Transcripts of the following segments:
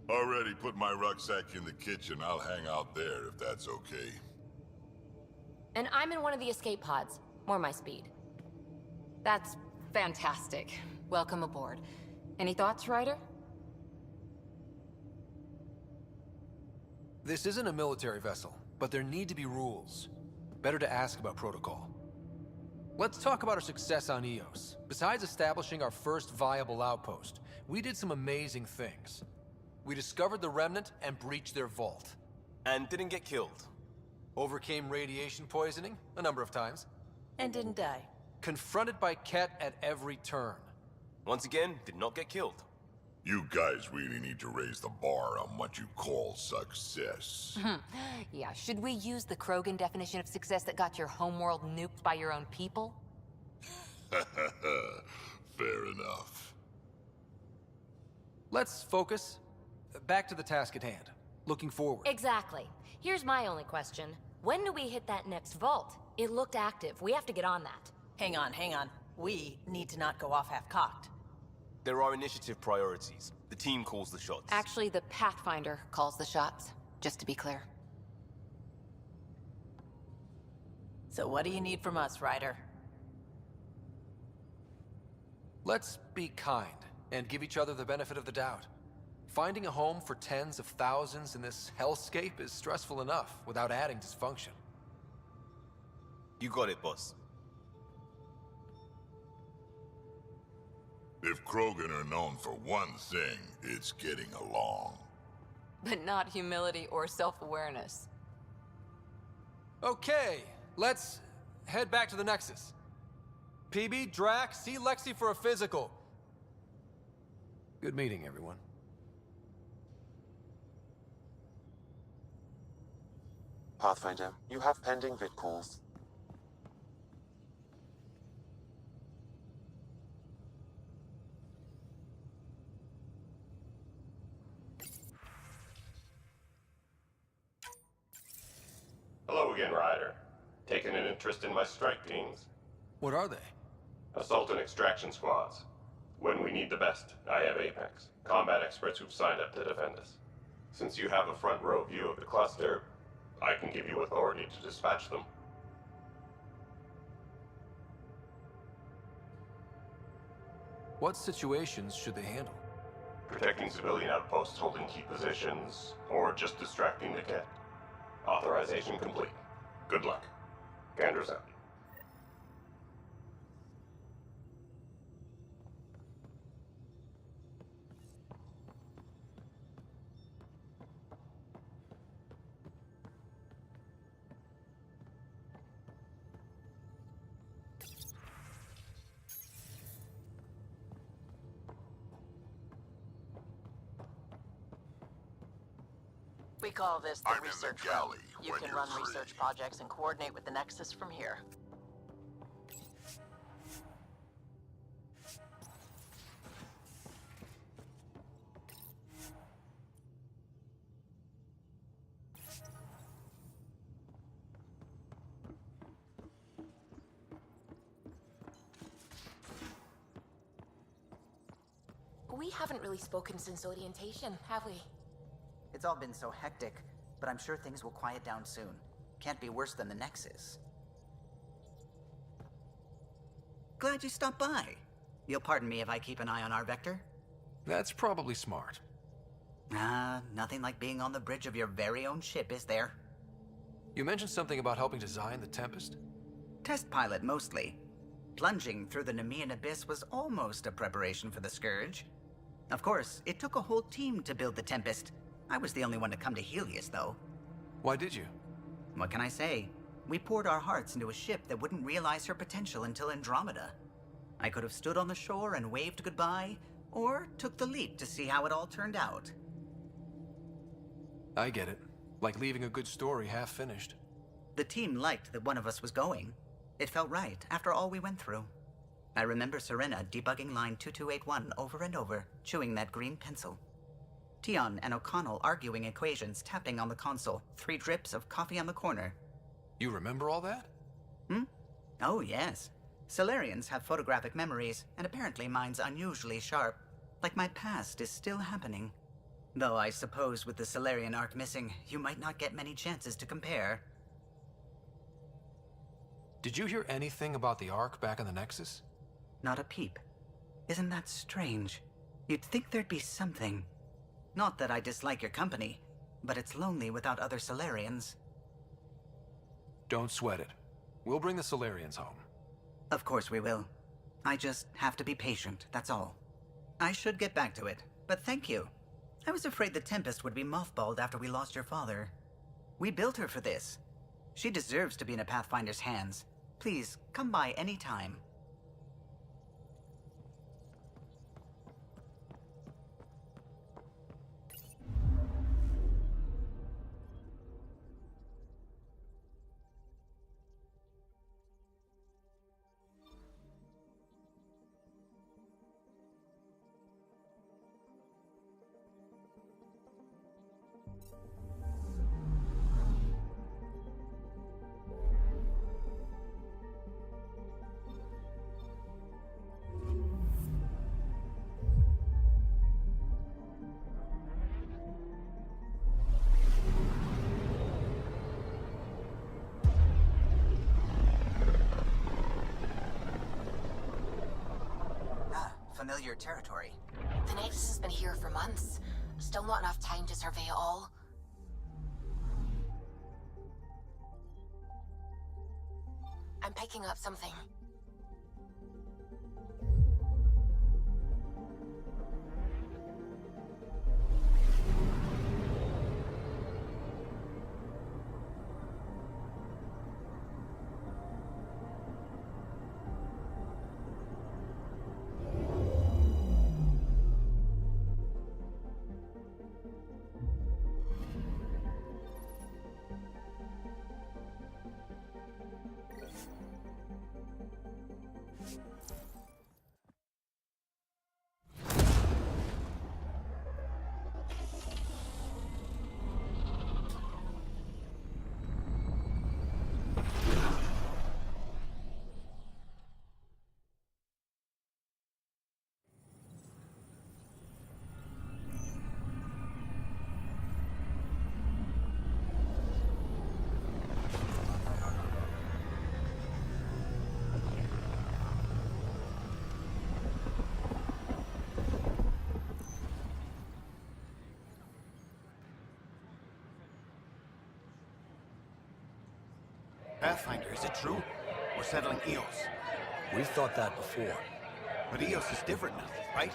Already put my rucksack in the kitchen. I'll hang out there if that's okay. And I'm in one of the escape pods. More my speed. That's fantastic. Welcome aboard. Any thoughts, Ryder? This isn't a military vessel, but there need to be rules. Better to ask about protocol. Let's talk about our success on Eos. Besides establishing our first viable outpost, we did some amazing things. We discovered the Remnant and breached their vault. And didn't get killed. Overcame radiation poisoning a number of times. And didn't die. Confronted by Ket at every turn. Once again, did not get killed. You guys really need to raise the bar on what you call success. Yeah, should we use the Krogan definition of success that got your homeworld nuked by your own people? Fair enough. Let's focus. Back to the task at hand. Looking forward. Exactly. Here's my only question. When do we hit that next vault? It looked active. We have to get on that. Hang on. We need to not go off half-cocked. There are initiative priorities. The team calls the shots. Actually, the Pathfinder calls the shots, just to be clear. So what do you need from us, Ryder? Let's be kind and give each other the benefit of the doubt. Finding a home for tens of thousands in this hellscape is stressful enough without adding dysfunction. You got it, boss. If Krogan are known for one thing, it's getting along. But not humility or self-awareness. Okay, let's head back to the Nexus. PB, Drac, see Lexi for a physical. Good meeting, everyone. Pathfinder, you have pending vid calls. Hello again, Ryder. Taking an interest in my strike teams. What are they? Assault and extraction squads. When we need the best, I have Apex, combat experts who've signed up to defend us. Since you have a front row view of the cluster, I can give you authority to dispatch them. What situations should they handle? Protecting civilian outposts holding key positions, or just distracting the Ket. Authorization complete. Good luck. Gander's out. We call this the I'm in the research galley room. You when can you're run free. research projects and coordinate with the Nexus from here. We haven't really spoken since orientation, have we? It's all been so hectic, but I'm sure things will quiet down soon. Can't be worse than the Nexus. Glad you stopped by. You'll pardon me if I keep an eye on our vector? That's probably smart. Nothing like being on the bridge of your very own ship, is there? You mentioned something about helping design the Tempest? Test pilot, mostly. Plunging through the Nemean abyss was almost a preparation for the Scourge. Of course, it took a whole team to build the Tempest. I was the only one to come to Helios, though. Why did you? What can I say? We poured our hearts into a ship that wouldn't realize her potential until Andromeda. I could have stood on the shore and waved goodbye, or took the leap to see how it all turned out. I get it. Like leaving a good story half-finished. The team liked that one of us was going. It felt right after all we went through. I remember Serena debugging line 2281 over and over, chewing that green pencil. Tion and O'Connell arguing equations, tapping on the console, 3 drips of coffee on the corner. You remember all that? Oh, yes. Solarians have photographic memories, and apparently mine's unusually sharp. Like my past is still happening. Though I suppose with the Solarian arc missing, you might not get many chances to compare. Did you hear anything about the Ark back in the Nexus? Not a peep. Isn't that strange? You'd think there'd be something. Not that I dislike your company, but it's lonely without other Solarians. Don't sweat it. We'll bring the Solarians home. Of course we will. I just have to be patient, that's all. I should get back to it, but thank you. I was afraid the Tempest would be mothballed after we lost your father. We built her for this. She deserves to be in a Pathfinder's hands. Please, come by any time. Familiar territory. The Nexus has been here for months. Still not enough time to survey it all. I'm picking up something. Pathfinder, is it true? We're settling Eos. We've thought that before. But Eos is different now, right?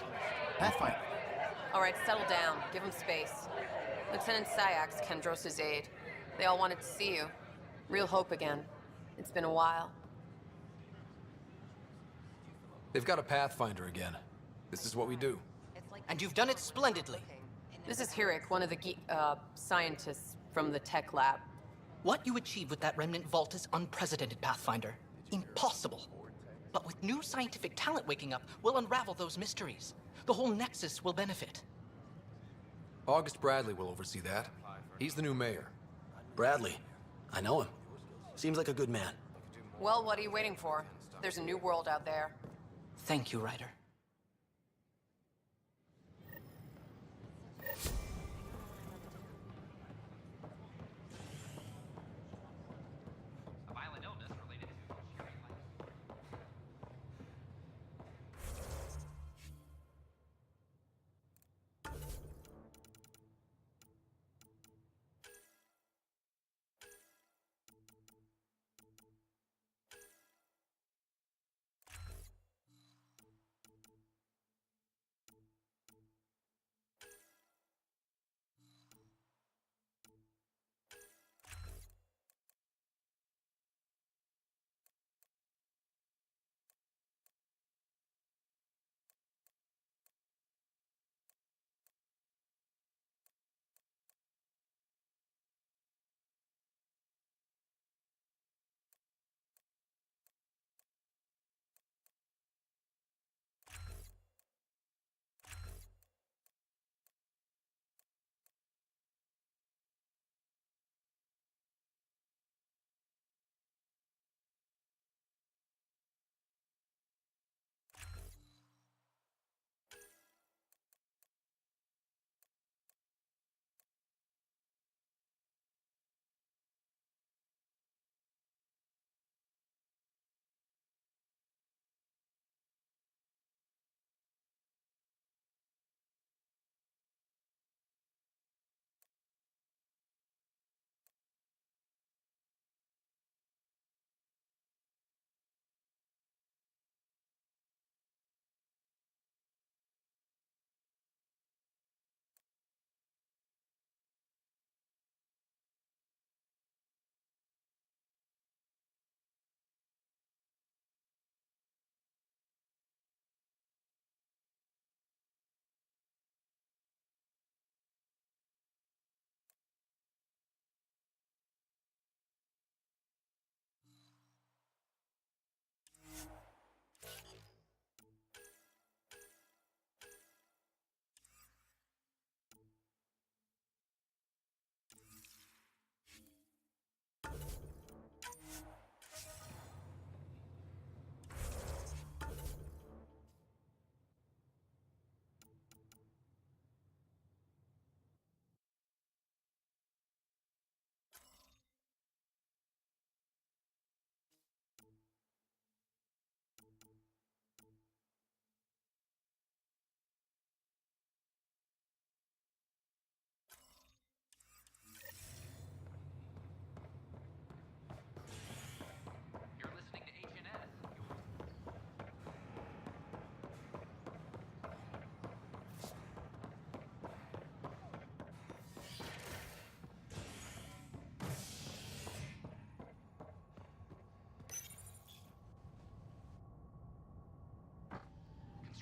Pathfinder. All right, settle down. Give him space. Lieutenant Syax, Kendros' aide. They all wanted to see you. Real hope again. It's been a while. They've got a Pathfinder again. This is what we do. And you've done it splendidly. This is Hirik, one of the scientists from the tech lab. What you achieved with that remnant vault is unprecedented, Pathfinder. Impossible. But with new scientific talent waking up, we'll unravel those mysteries. The whole Nexus will benefit. August Bradley will oversee that. He's the new mayor. Bradley. I know him. Seems like a good man. Well, what are you waiting for? There's a new world out there. Thank you, Ryder.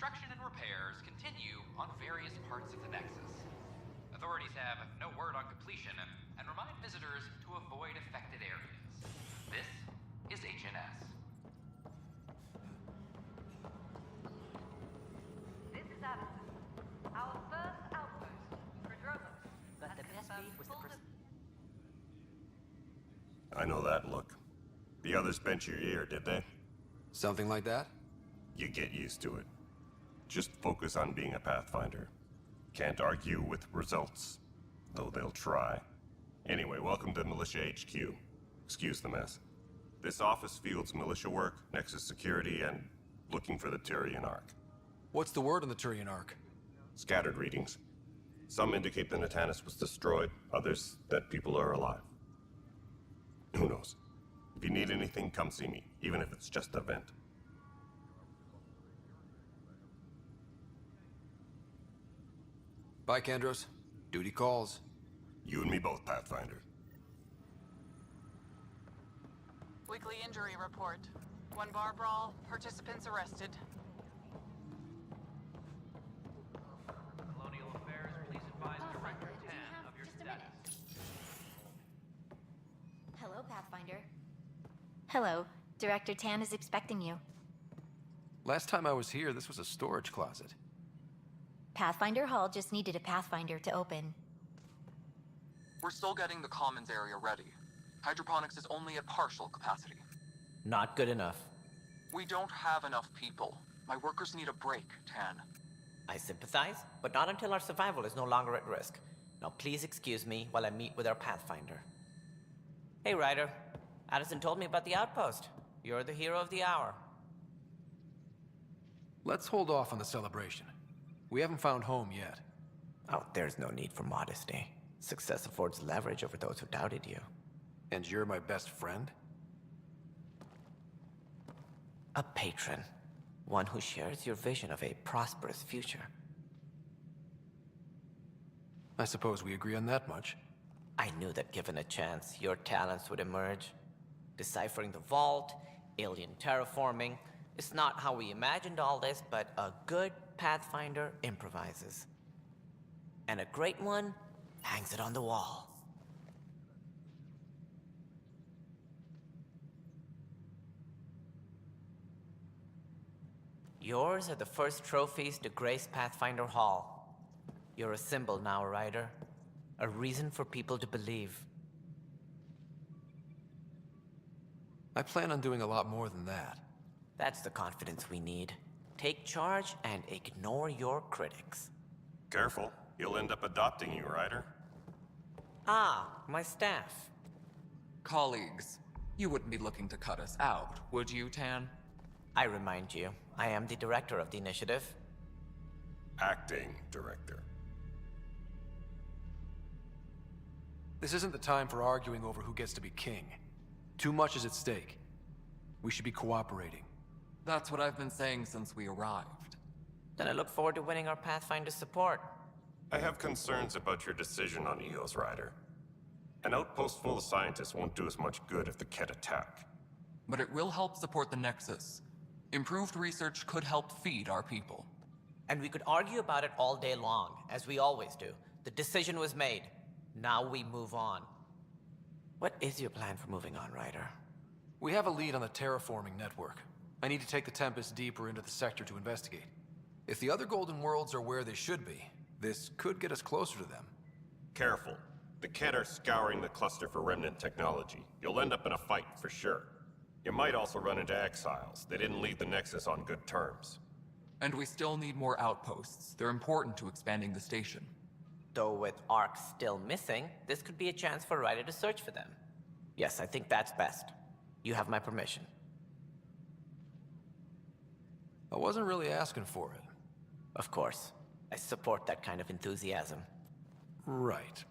construction and repairs continue on various parts of the Nexus. Authorities have no word on completion and remind visitors to avoid affected areas. This is HNS. This is Addison. Our first outpost, Prodromos. But the best beat was the I know that look. The others bent your ear, did they? Something like that? You get used to it. Just focus on being a Pathfinder. Can't argue with results, though they'll try. Anyway, welcome to Militia HQ. Excuse the mess. This office fields militia work, Nexus security, and looking for the Turian Ark. What's the word on the Turian Ark? Scattered readings. Some indicate the Natanus was destroyed, others that people are alive. Who knows? If you need anything, come see me, even if it's just a vent. Bye, Kandros. Duty calls. You and me both, Pathfinder. Weekly injury report. One bar brawl, participants arrested. Colonial Affairs, please advise Director Tan of your status. Hello, Pathfinder. Hello. Director Tan is expecting you. Last time I was here, this was a storage closet. Pathfinder Hall just needed a Pathfinder to open. We're still getting the commons area ready. Hydroponics is only at partial capacity. Not good enough. We don't have enough people. My workers need a break, Tan. I sympathize, but not until our survival is no longer at risk. Now please excuse me while I meet with our Pathfinder. Hey, Ryder. Addison told me about the outpost. You're the hero of the hour. Let's hold off on the celebration. We haven't found home yet. Oh, there's no need for modesty. Success affords leverage over those who doubted you. And you're my best friend? A patron. One who shares your vision of a prosperous future. I suppose we agree on that much. I knew that given a chance, your talents would emerge. Deciphering the vault, alien terraforming. It's not how we imagined all this, but a good Pathfinder improvises. And a great one hangs it on the wall. Yours are the first trophies to grace Pathfinder Hall. You're a symbol now, Ryder. A reason for people to believe. I plan on doing a lot more than that. That's the confidence we need. Take charge and ignore your critics. Careful, he'll end up adopting you, Ryder. Ah, my staff. Colleagues, you wouldn't be looking to cut us out, would you, Tan? I remind you, I am the director of the initiative. Acting director. This isn't the time for arguing over who gets to be king. Too much is at stake. We should be cooperating. That's what I've been saying since we arrived. Then I look forward to winning our Pathfinder support. I have concerns about your decision on EOS, Ryder. An outpost full of scientists won't do us much good if the Ket attack. But it will help support the Nexus. Improved research could help feed our people. And we could argue about it all day long, as we always do. The decision was made. Now we move on. What is your plan for moving on, Ryder? We have a lead on the terraforming network. I need to take the Tempest deeper into the sector to investigate. If the other Golden Worlds are where they should be, this could get us closer to them. Careful. The Ket are scouring the cluster for remnant technology. You'll end up in a fight for sure. You might also run into exiles. They didn't leave the Nexus on good terms. And we still need more outposts. They're important to expanding the station. Though with Ark still missing, this could be a chance for Ryder to search for them. Yes, I think that's best. You have my permission. I wasn't really asking for it. Of course. I support that kind of enthusiasm. Right.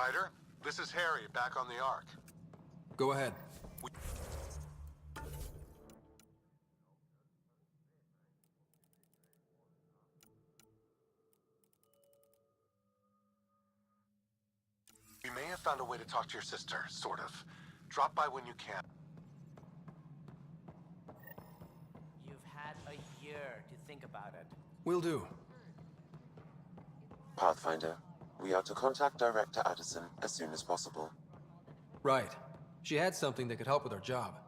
Ryder, this is Harry, back on the Ark. Go ahead. We may have found a way to talk to your sister, sort of. Drop by when you can. You've had a year to think about it. Will do. Pathfinder, we are to contact Director Addison as soon as possible. Right. She had something that could help with her job.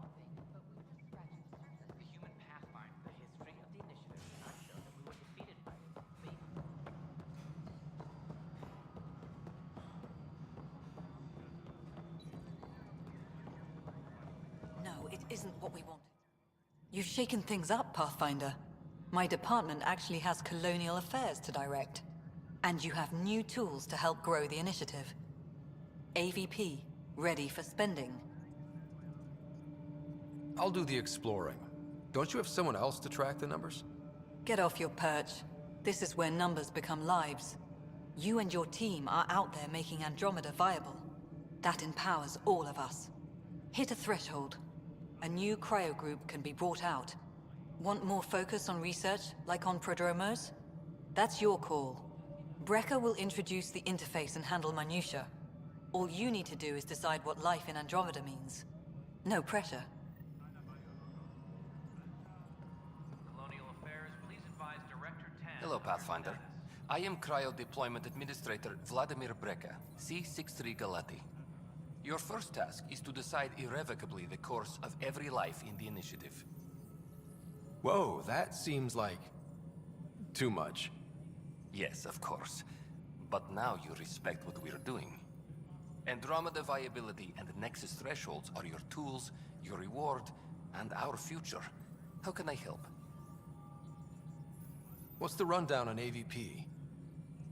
No, it isn't what we want. You've shaken things up, Pathfinder. My department actually has colonial affairs to direct. And you have new tools to help grow the initiative. AVP, ready for spending. I'll do the exploring. Don't you have someone else to track the numbers? Get off your perch. This is where numbers become lives. You and your team are out there making Andromeda viable. That empowers all of us. Hit a threshold. A new cryo group can be brought out. Want more focus on research, like on prodromos? That's your call. Brecker will introduce the interface and handle minutiae. All you need to do is decide what life in Andromeda means. No pressure. Colonial Affairs, please advise Director Tan. Hello, Pathfinder. I am Cryo Deployment Administrator Vladimir Breka, C-63 Galati. Your first task is to decide irrevocably the course of every life in the initiative. Whoa, that seems like... too much. Yes, of course. But now you respect what we're doing. Andromeda viability and Nexus thresholds are your tools, your reward, and our future. How can I help? What's the rundown on AVP?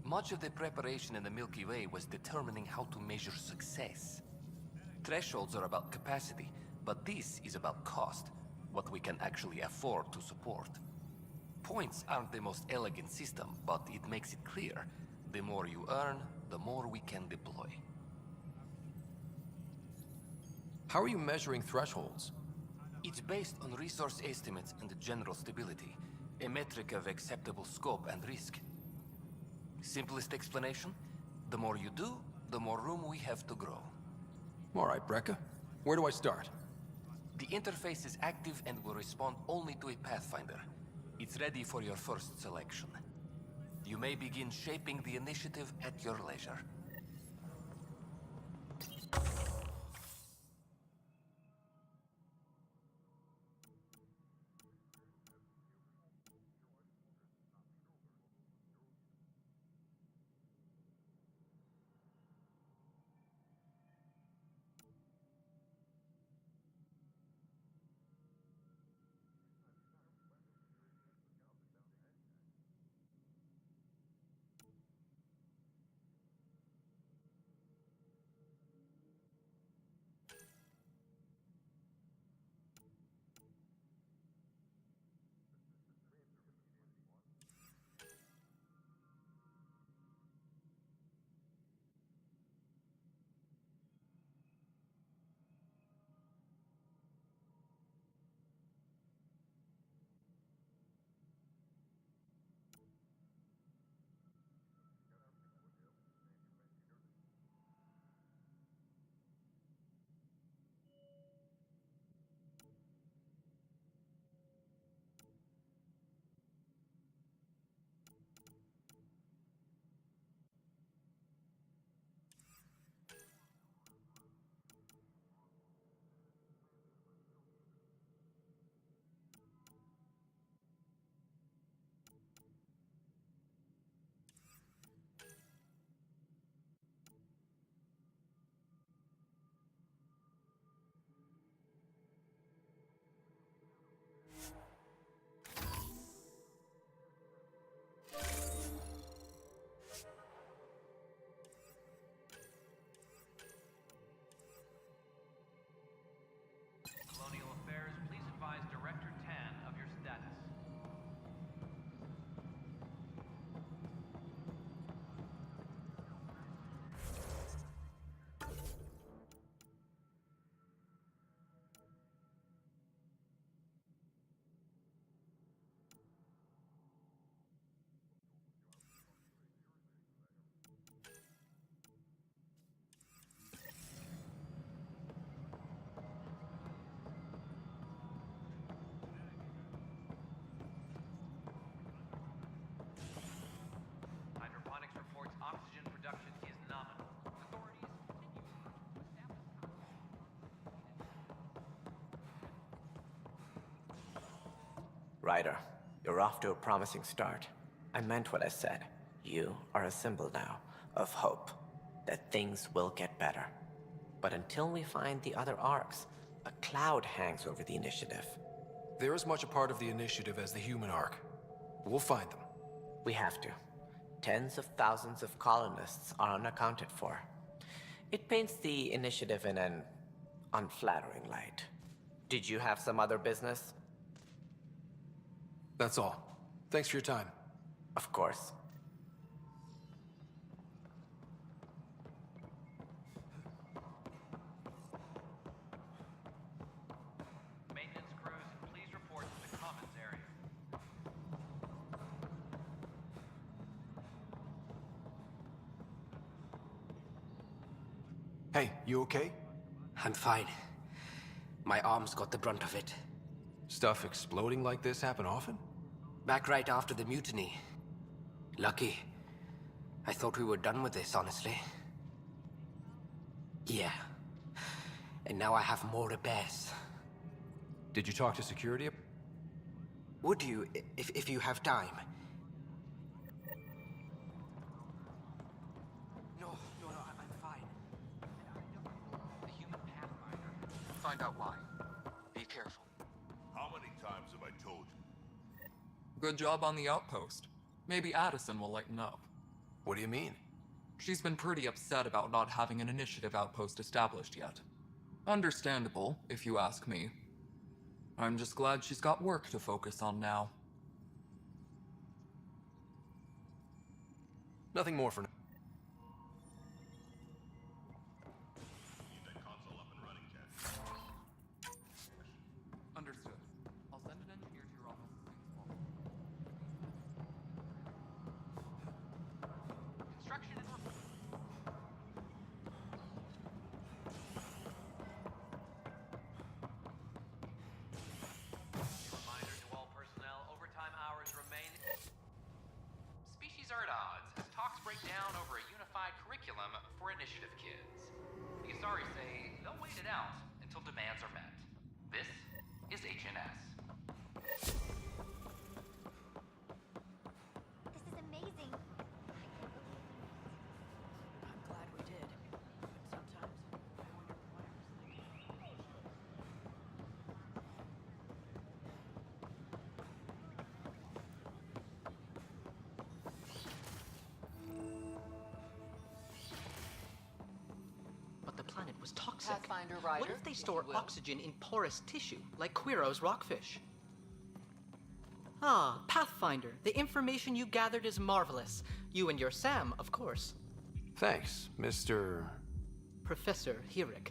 Much of the preparation in the Milky Way was determining how to measure success. Thresholds are about capacity, but this is about cost, what we can actually afford to support. Points aren't the most elegant system, but it makes it clear. The more you earn, the more we can deploy. How are you measuring thresholds? It's based on resource estimates and general stability, a metric of acceptable scope and risk. Simplest explanation? The more you do, the more room we have to grow. All right, Breka. Where do I start? The interface is active and will respond only to a Pathfinder. It's ready for your first selection. You may begin shaping the initiative at your leisure. Ryder, you're off to a promising start. I meant what I said. You are a symbol now of hope, that things will get better. But until we find the other arcs, a cloud hangs over the initiative. They're as much a part of the initiative as the human arc. We'll find them. We have to. Tens of thousands of colonists are unaccounted for. It paints the initiative in an unflattering light. Did you have some other business? That's all. Thanks for your time. Of course. Maintenance crews, please report to the commons area. Hey, you okay? I'm fine. My arms got the brunt of it. Stuff exploding like this happen often? Back right after the mutiny. Lucky. I thought we were done with this, honestly. Yeah. And now I have more repairs. Did you talk to security? Would you, if you have time? No, I'm fine. The human pathfinder. Find out why. Be careful. How many times have I told you? Good job on the outpost. Maybe Addison will lighten up. What do you mean? She's been pretty upset about not having an initiative outpost established yet. Understandable, if you ask me. I'm just glad she's got work to focus on now. Nothing more for now. Need that console up and running, Cat. Understood. I'll send an engineer to your office as soon as possible. Construction and reminder to all personnel, overtime hours remain. Species are at odds as talks break down over a unified curriculum for initiative kids. The Asari say they'll wait it out until demands are met. This is HNS. This is amazing. I'm glad we did. But sometimes I wonder what I was thinking. But the planet was toxic. Pathfinder Ryder, What if they if store you will. oxygen in porous tissue, like Quiro's rockfish? Ah, Pathfinder, the information you gathered is marvelous. You and your Sam, of course. Thanks, Mr. Professor Hirik.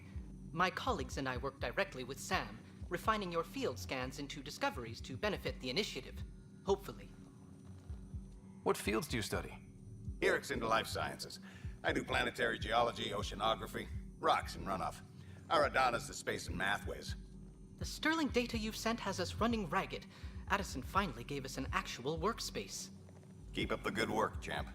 My colleagues and I work directly with Sam, refining your field scans into discoveries to benefit the initiative. Hopefully. What fields do you study? Eric's into life sciences. I do planetary geology, oceanography, rocks and runoff. Aradana's the space and math whiz. The sterling data you've sent has us running ragged. Addison finally gave us an actual workspace. Keep up the good work, champ.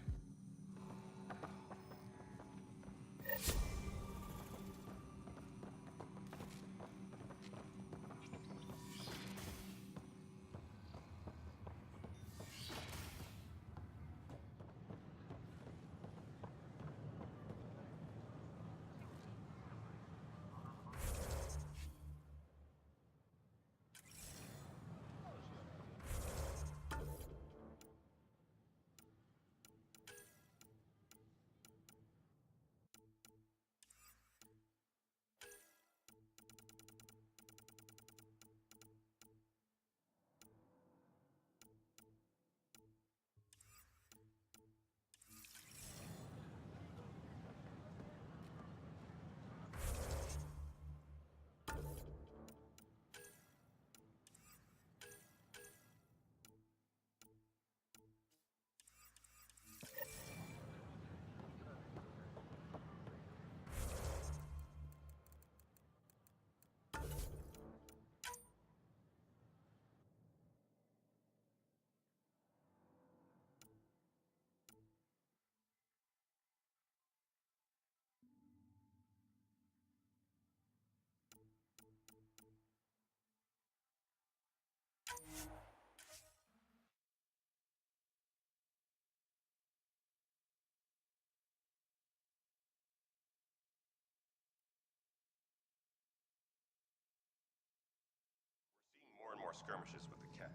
skirmishes with the cat.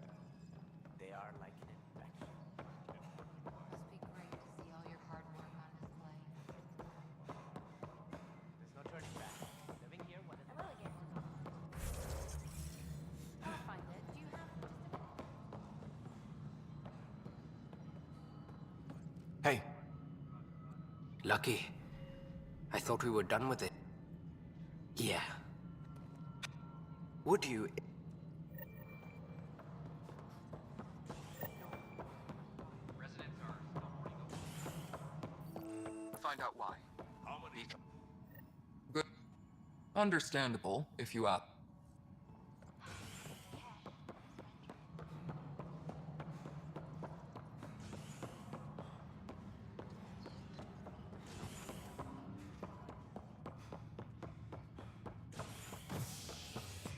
They are like an infection. Must be great to see all your hard work on display. There's no turning back. Living here, one of the... I really get one. I'll find it. Do you have just a minute? Hey. Lucky. I thought we were done with it. Yeah. Would you... Residents are find out why. Good. Understandable, if you ask.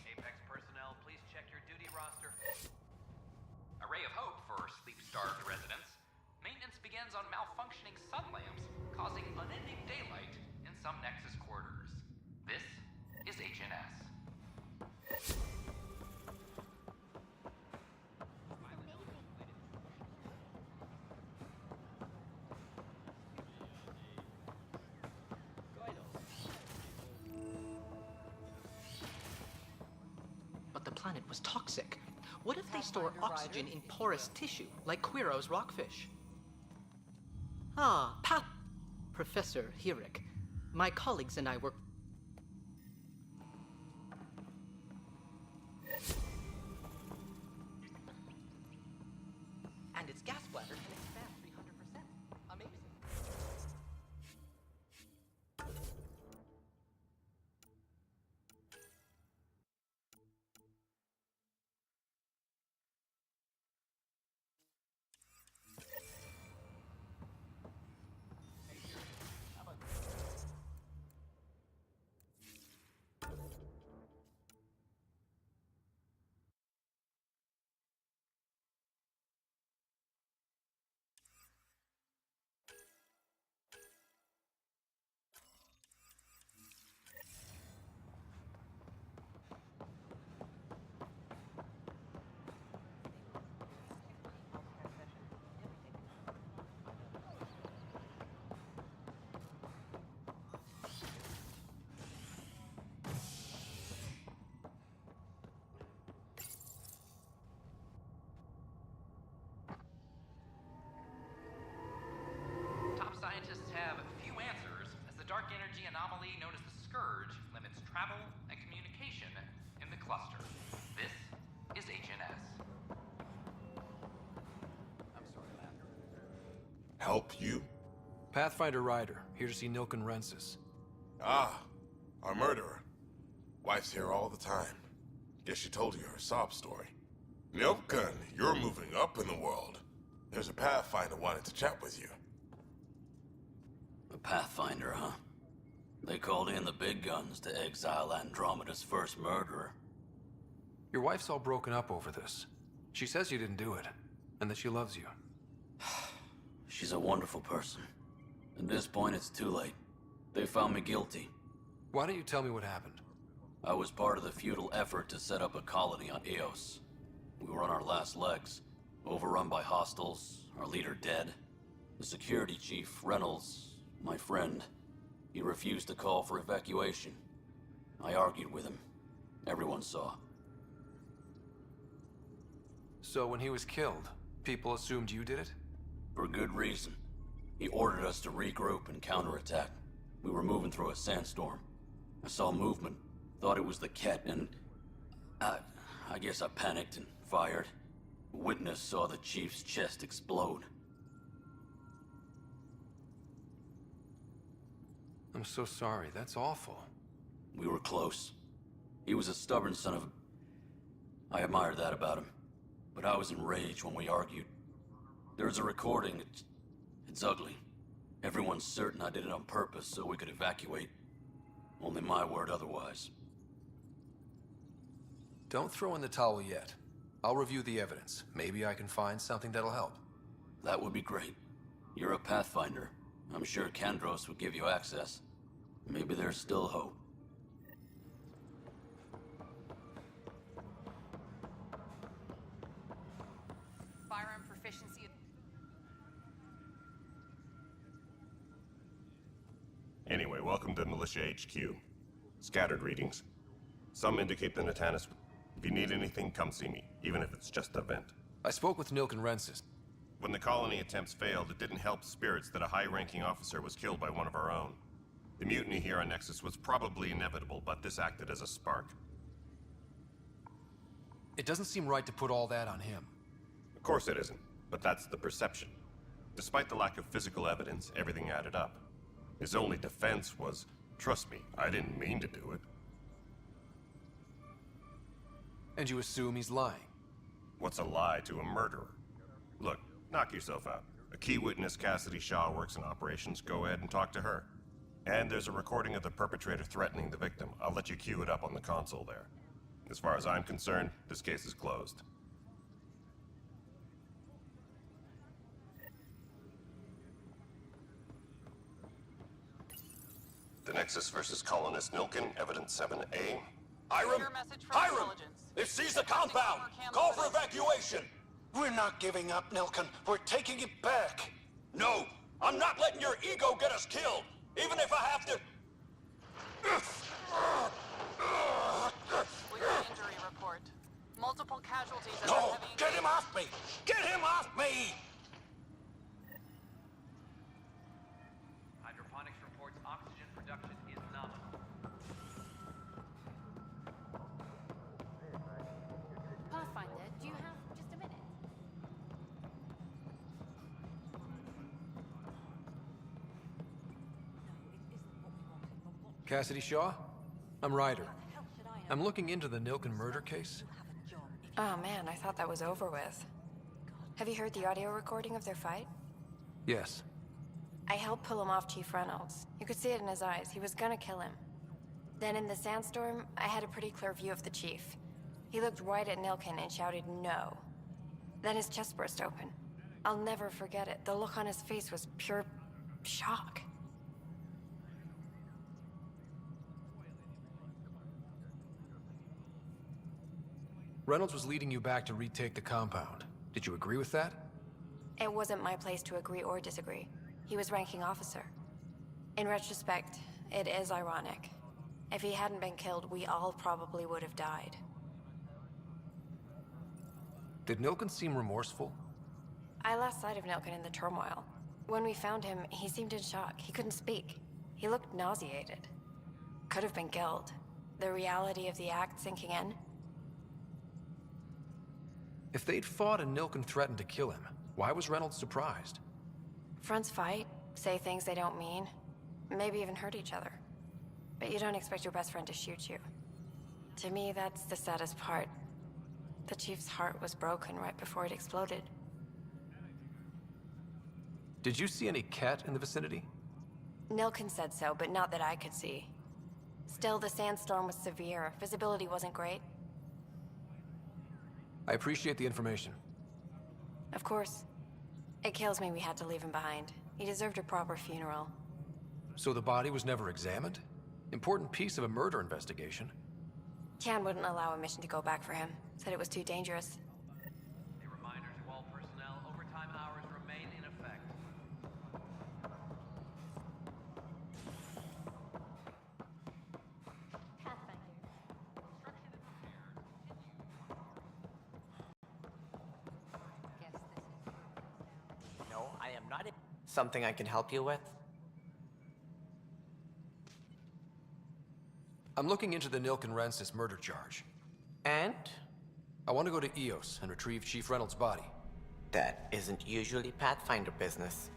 Apex personnel, please check your duty roster. A ray of hope for sleep-starved residents. Maintenance begins on malfunctioning sun lamps, causing unending daylight in some Nexus quarters. This is HNS. But the planet was toxic. What if they store oxygen in porous tissue, like Quiro's rockfish? Ah, Professor Hirik. My colleagues and I were... And its gas bladder can expand 300%. Amazing. Top scientists have few answers, as the dark energy anomaly known as the Scourge limits travel and communication in the cluster. This is HNS. Help you? Pathfinder Ryder, here to see Nilken Rensis. Ah, our murderer. Wife's here all the time. Guess she told you her sob story. Nilken, you're moving up in the world. There's a Pathfinder wanting to chat with you. A Pathfinder, huh? They called in the big guns to exile Andromeda's first murderer. Your wife's all broken up over this. She says you didn't do it, and that she loves you. She's a wonderful person. At this point, it's too late. They found me guilty. Why don't you tell me what happened? I was part of the futile effort to set up a colony on Eos. We were on our last legs, overrun by hostiles, our leader dead. The security chief, Reynolds, my friend, he refused to call for evacuation. I argued with him. Everyone saw. So when he was killed, people assumed you did it? For good reason. He ordered us to regroup and counterattack. We were moving through a sandstorm. I saw movement, thought it was the Ket, and... I guess I panicked and fired. A witness saw the chief's chest explode. I'm so sorry, that's awful. We were close. He was a stubborn son of... I admired that about him. But I was enraged when we argued. There's a recording. It's ugly. Everyone's certain I did it on purpose so we could evacuate. Only my word otherwise. Don't throw in the towel yet. I'll review the evidence. Maybe I can find something that'll help. That would be great. You're a Pathfinder. I'm sure Kandros would give you access. Maybe there's still hope. efficiency. Anyway, welcome to Militia HQ. Scattered readings. Some indicate the Natanis. If you need anything, come see me, even if it's just a vent. I spoke with Nilk and Rensis. When the colony attempts failed, it didn't help spirits that a high-ranking officer was killed by one of our own. The mutiny here on Nexus was probably inevitable, but this acted as a spark. It doesn't seem right to put all that on him. Of course it isn't, but that's the perception. Despite the lack of physical evidence, everything added up. His only defense was, trust me, I didn't mean to do it. And you assume he's lying? What's a lie to a murderer? Look, knock yourself out. A key witness, Cassidy Shaw, works in operations. Go ahead and talk to her. And there's a recording of the perpetrator threatening the victim. I'll let you cue it up on the console there. As far as I'm concerned, this case is closed. The Nexus versus colonist Nilkin, evidence 7A. Hiram! Hiram! They've seized the compound! Call for evacuation! We're not giving up, Nilkin. We're taking it back. No! I'm not letting your ego get us killed! Even if I have to... Weekly injury report. Multiple casualties and No! heavy... Get him off me! Get him off me! Hydroponics reports oxygen production is nominal. Pathfinder, do you have just a minute? Cassidy Shaw? I'm Ryder. I'm looking into the Nilkin murder case. Oh man, I thought that was over with. Have you heard the audio recording of their fight? Yes. I helped pull him off Chief Reynolds. You could see it in his eyes. He was gonna kill him. Then in the sandstorm, I had a pretty clear view of the Chief. He looked right at Nilkin and shouted no. Then his chest burst open. I'll never forget it. The look on his face was pure shock. Reynolds was leading you back to retake the compound. Did you agree with that? It wasn't my place to agree or disagree. He was ranking officer. In retrospect, it is ironic. If he hadn't been killed, we all probably would have died. Did Nilkin seem remorseful? I lost sight of Nilkin in the turmoil. When we found him, he seemed in shock. He couldn't speak. He looked nauseated. Could have been guilt. The reality of the act sinking in. If they'd fought and Nilkin threatened to kill him, why was Reynolds surprised? Fronts fight, say things they don't mean, maybe even hurt each other. But you don't expect your best friend to shoot you. To me, that's the saddest part. The Chief's heart was broken right before it exploded. Did you see any cat in the vicinity? Nilkin said so, but not that I could see. Still, the sandstorm was severe. Visibility wasn't great. I appreciate the information. Of course. It kills me we had to leave him behind. He deserved a proper funeral. So the body was never examined? Important piece of a murder investigation. Tian wouldn't allow a mission to go back for him. Said it was too dangerous. A reminder to all personnel, overtime hours remain in effect. No, I am not. Something I can help you with? I'm looking into the Nilkin Rensis murder charge. And? I want to go to EOS and retrieve Chief Reynolds' body. That isn't usually Pathfinder business.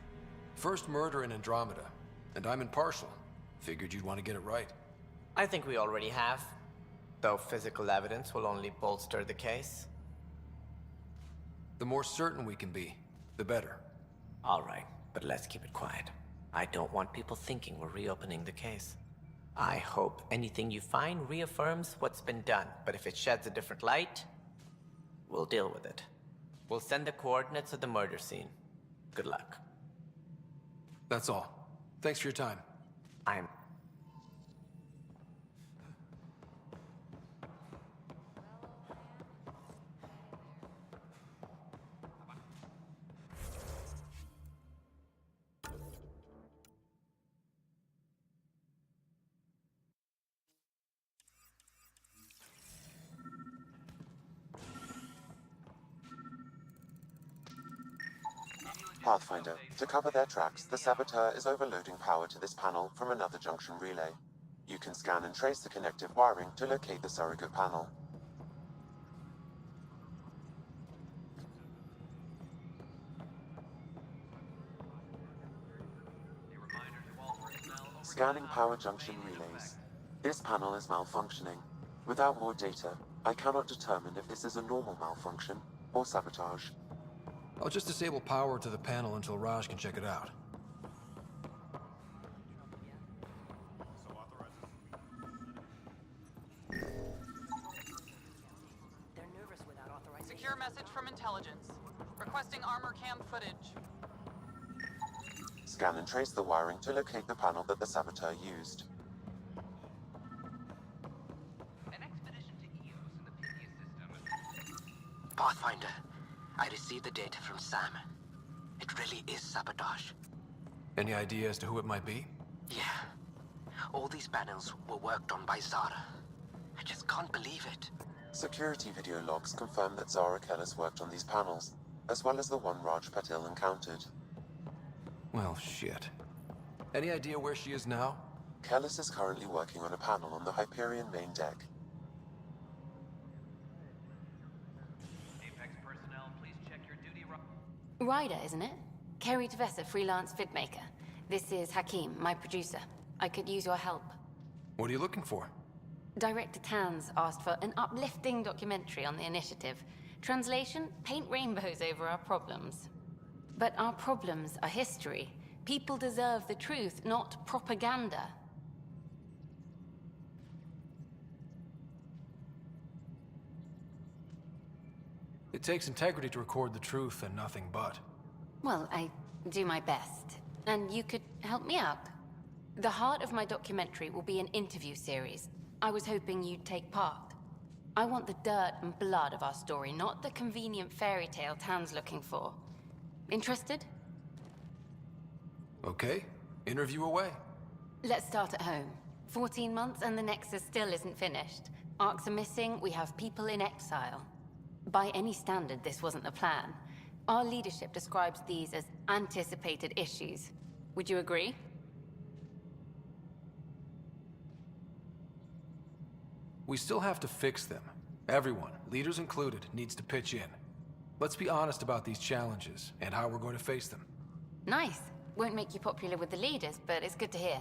First murder in Andromeda, and I'm impartial. Figured you'd want to get it right. I think we already have. Though physical evidence will only bolster the case. The more certain we can be, the better. All right, but let's keep it quiet. I don't want people thinking we're reopening the case. I hope anything you find reaffirms what's been done, but if it sheds a different light, we'll deal with it. We'll send the coordinates of the murder scene. Good luck. That's all. Thanks for your time. I'm... Pathfinder, to cover their tracks, the saboteur is overloading power to this panel from another junction relay. You can scan and trace the connective wiring to locate the surrogate panel. Scanning power junction relays. This panel is malfunctioning. Without more data, I cannot determine if this is a normal malfunction or sabotage. I'll just disable power to the panel until Raj can check it out. Secure message from intelligence. Requesting armor cam footage. Scan and trace the wiring to locate the panel that the saboteur used. Pathfinder, I received the data from Sam. It really is sabotage. Any idea as to who it might be? Yeah. All these panels were worked on by Zara. I just can't believe it. Security video logs confirm that Zara Kellis worked on these panels, as well as the one Raj Patil encountered. Well, shit. Any idea where she is now? Kellis is currently working on a panel on the Hyperion main deck. Ryder, isn't it? Kerry Tavessa, freelance vidmaker. This is Hakim, my producer. I could use your help. What are you looking for? Director Tans asked for an uplifting documentary on the initiative. Translation, paint rainbows over our problems. But our problems are history. People deserve the truth, not propaganda. It takes integrity to record the truth and nothing but. Well, I do my best. And you could help me out. The heart of my documentary will be an interview series. I was hoping you'd take part. I want the dirt and blood of our story, not the convenient fairy tale Tan's looking for. Interested? Okay, interview away. Let's start at home. 14 months and the Nexus still isn't finished. Arcs are missing, we have people in exile. By any standard, this wasn't the plan. Our leadership describes these as anticipated issues. Would you agree? We still have to fix them. Everyone, leaders included, needs to pitch in. Let's be honest about these challenges and how we're going to face them. Nice. Won't make you popular with the leaders, but it's good to hear.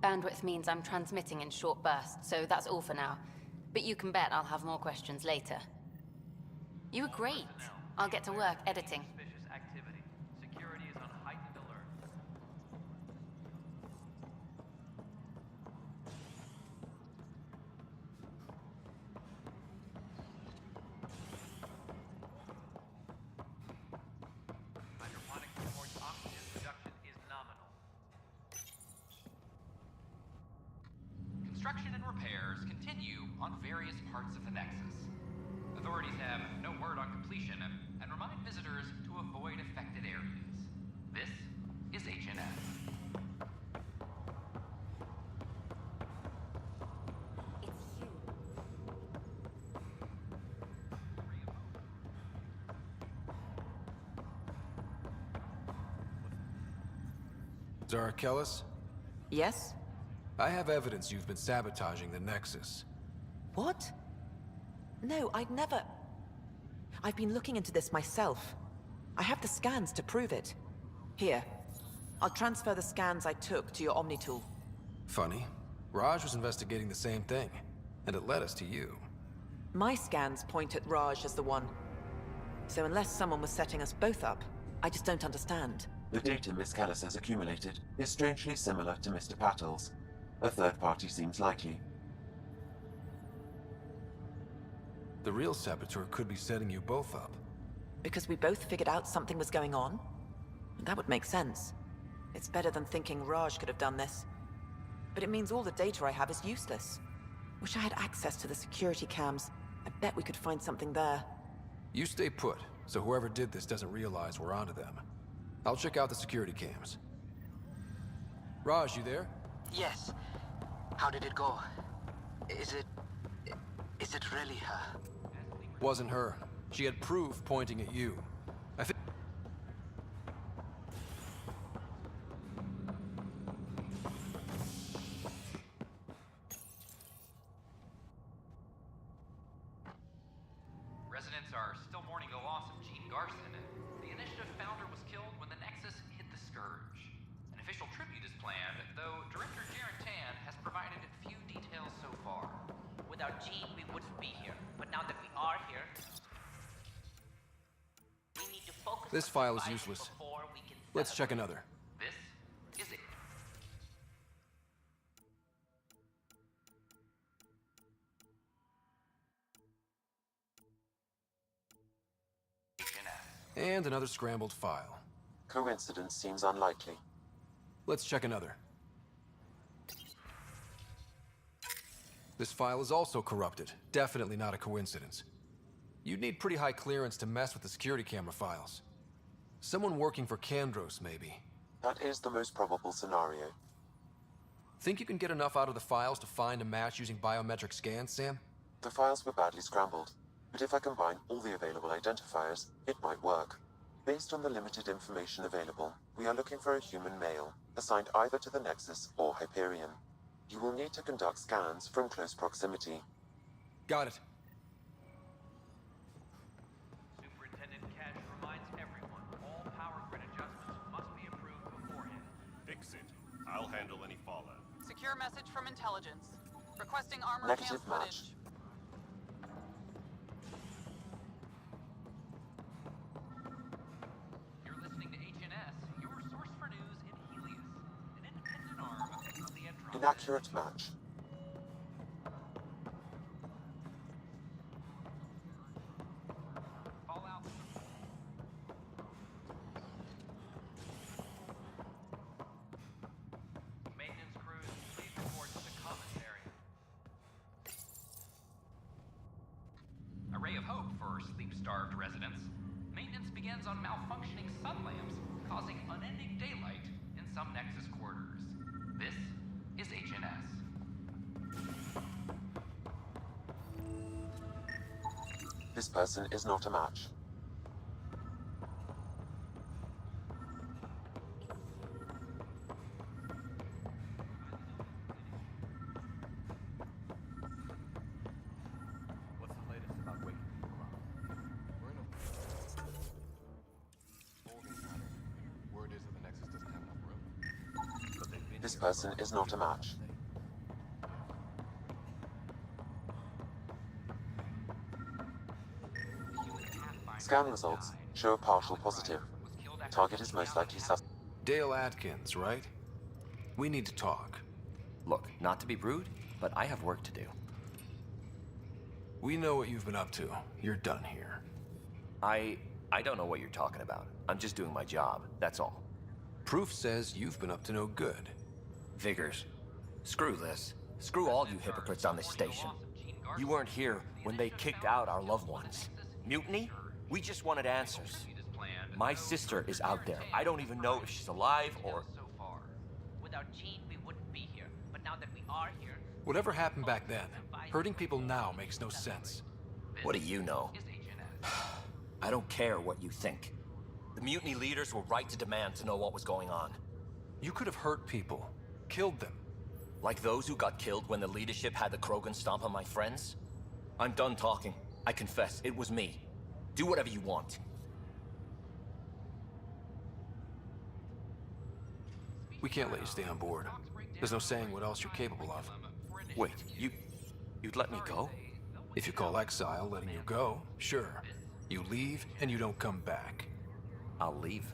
Bandwidth means I'm transmitting in short bursts, so that's all for now. But you can bet I'll have more questions later. You were great. I'll get to work editing. Security is on heightened alert. Hydroponic reports oxygen production is nominal. Construction and repairs continue on various parts of the Nexus. Authorities have no word on completion and remind visitors to avoid affected areas. This is HNS. Zara Kellis? Yes? I have evidence you've been sabotaging the Nexus. What? No, I'd never... I've been looking into this myself. I have the scans to prove it. Here. I'll transfer the scans I took to your Omni tool. Funny. Raj was investigating the same thing, and it led us to you. My scans point at Raj as the one. So unless someone was setting us both up, I just don't understand. The data Miss Kellis has accumulated is strangely similar to Mr. Patel's. A third party seems likely. The real saboteur could be setting you both up. Because we both figured out something was going on? That would make sense. It's better than thinking Raj could have done this. But it means all the data I have is useless. Wish I had access to the security cams. I bet we could find something there. You stay put, so whoever did this doesn't realize we're onto them. I'll check out the security cams. Raj, you there? Yes. How did it go? Is it really her? Wasn't her. She had proof pointing at you. This file is useless. Let's check another. This is it. And another scrambled file. Coincidence seems unlikely. Let's check another. This file is also corrupted. Definitely not a coincidence. You'd need pretty high clearance to mess with the security camera files. Someone working for Kandros, maybe. That is the most probable scenario. Think you can get enough out of the files to find a match using biometric scans, Sam? The files were badly scrambled, but if I combine all the available identifiers, it might work. Based on the limited information available, we are looking for a human male, assigned either to the Nexus or Hyperion. You will need to conduct scans from close proximity. Got it. Superintendent Cash reminds everyone all power grid adjustments must be approved beforehand. Fix it. I'll handle any fallout. Secure message from intelligence. Requesting armor Negative cam match. footage. You're listening to HNS, your source for news in Helios, an independent arm of the Andromeda. Inaccurate match. Fallout. Maintenance crews, please report to the commons area. A ray of hope for sleep-starved residents. Maintenance begins on malfunctioning sun lamps, causing unending daylight in some Nexus quarters. This is HNS. This person is not a match. What's the latest about waking people up? We're in a holding pattern. Word is that the Nexus doesn't have enough room. But they've been This here person is not a match. Scan results show a partial positive. Target is most likely suspect. Dale Atkins, right? We need to talk. Look, not to be rude, but I have work to do. We know what you've been up to. You're done here. I don't know what you're talking about. I'm just doing my job, that's all. Proof says you've been up to no good. Vigors. Screw this. Screw all you hypocrites on this station. You weren't here when they kicked out our loved ones. Mutiny? We just wanted answers. My sister is out there. I don't even know if she's alive or... Without Jean, we wouldn't be here. But now that we are here... Whatever happened back then, hurting people now makes no sense. What do you know? I don't care what you think. The mutiny leaders were right to demand to know what was going on. You could have hurt people. Killed them. Like those who got killed when the leadership had the Krogan stomp on my friends? I'm done talking. I confess, it was me. Do whatever you want. We can't let you stay on board. There's no saying what else you're capable of. Wait, you'd let me go? If you call exile letting you go, sure. You leave and you don't come back. I'll leave.